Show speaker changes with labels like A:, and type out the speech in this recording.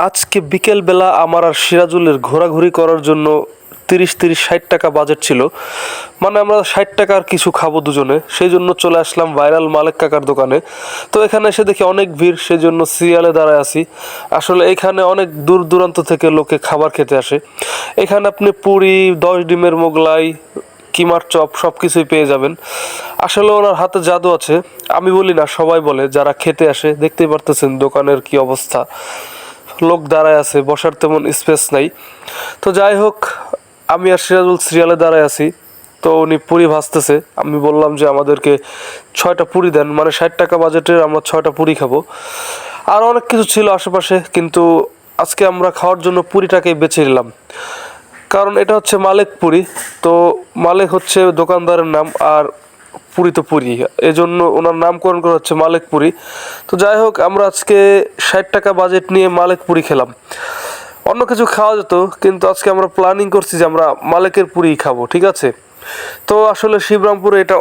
A: আজকে বিকেলবেলা আমার আর সিরাজুলের ঘোরাঘুরি করার জন্য 30-60 টাকা বাজেট ছিল। মানে আমরা 60 টাকার কিছু খাবো দুজনে, সেই জন্য চলে আসলাম ভাইরাল মালেক কাকার দোকানে। তো এখানে এসে দেখি অনেক ভিড়, সেই জন্য সিরিয়ালে দাঁড়ায় আছি। আসলে এখানে অনেক দূর দূরান্ত থেকে লোকে খাবার খেতে আসে। এখানে আপনি পুরি, 10 ডিমের মোগলাই, কিমার চপ সব কিছুই পেয়ে যাবেন। আসলে ওনার হাতে জাদু আছে, আমি বলি না, সবাই বলে। যারা খেতে আসে, দেখতেই পারতেছেন দোকানের কি অবস্থা, লোক দাঁড়ায় আছে, বসার তেমন স্পেস নাই। তো যাই হোক, আমি আর সিরাজুল সিরিয়ালে দাঁড়ায় আছি। তো উনি পুরি ভাজতেছে, আমি বললাম যে আমাদেরকে 6টা পুরি দেন, মানে 60 টাকা বাজেটের আমরা 6টা পুরি খাবো। আর অনেক কিছু ছিল আশেপাশে, কিন্তু আজকে আমরা খাওয়ার জন্য পুরিটাকেই বেছে নিলাম, কারণ এটা হচ্ছে মালেক পুরি। তো মালেক হচ্ছে দোকানদারের নাম, আর পুরি তো পুরি, এজন্য ওনার নামকরণ করা হচ্ছে মালেক পুরি। তো যাই হোক, আমরা আজকে 60 টাকা বাজেট নিয়ে মালেক পুরি খেলাম। অন্য কিছু খাওয়া যেত, কিন্তু আজকে আমরা প্ল্যানিং করছি যে আমরা মালেকের পুরিই খাবো, ঠিক আছে? তো আসলে শিবরামপুরে এটা